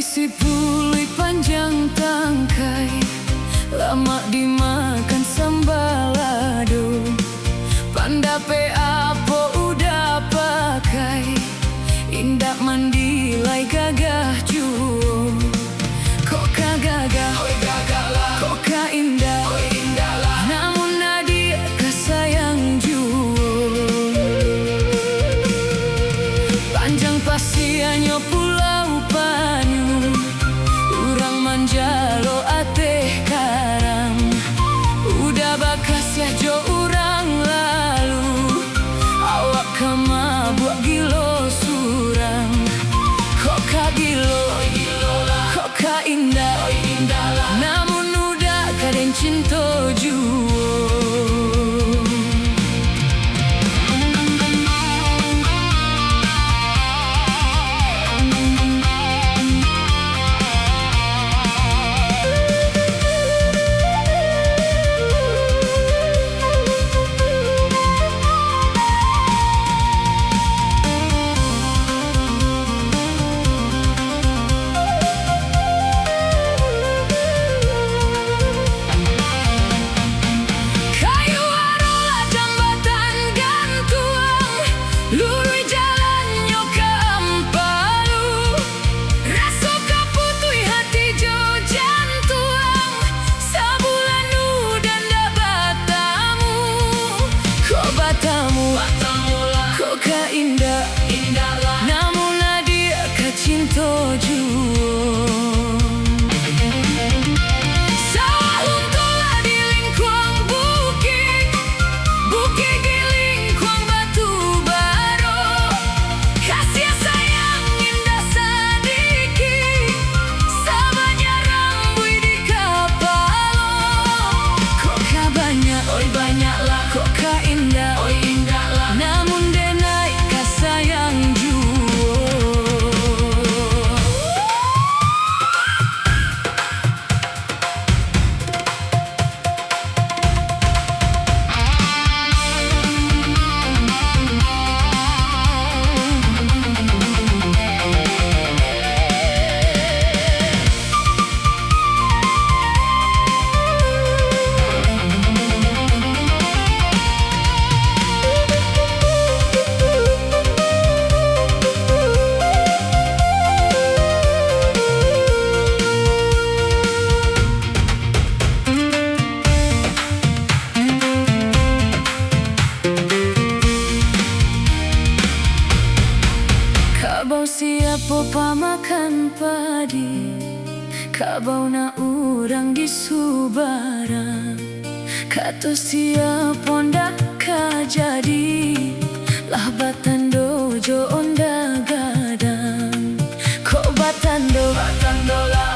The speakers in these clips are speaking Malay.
Isi pulih panjang tangkai, lama dimakan sambalado. Pandape apo udah pakai, indak mandilai gagah juo. Kok kagagah, kok ka indah, namun nadia kasayang juo. Panjang pasianyo pulau Panyu, jalo ateh karam, udah bakas ya jo urang lalu. Awak kama buat gilo surang, kok ka gilo, kok ka indah, namun udah kadang cinta juo. Kok ka indah, namun nadia ka cinta juo. Sawah untolah di lingkuang bukit, bukit di lingkuang batu baro. Kasih sayang indah sedikit, sabanya rambui di kapalo. Kok ka banyak, oi banyaklah. Kok ka indah, oi indahlah, namun denai kasayang juo. Kabau siapa pamakan padi, kabau na urang di Subara. Kato siapa onda kajadi, lah batando jo onda gadang. Kok batando,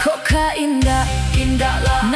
kok ka indah, indahlah.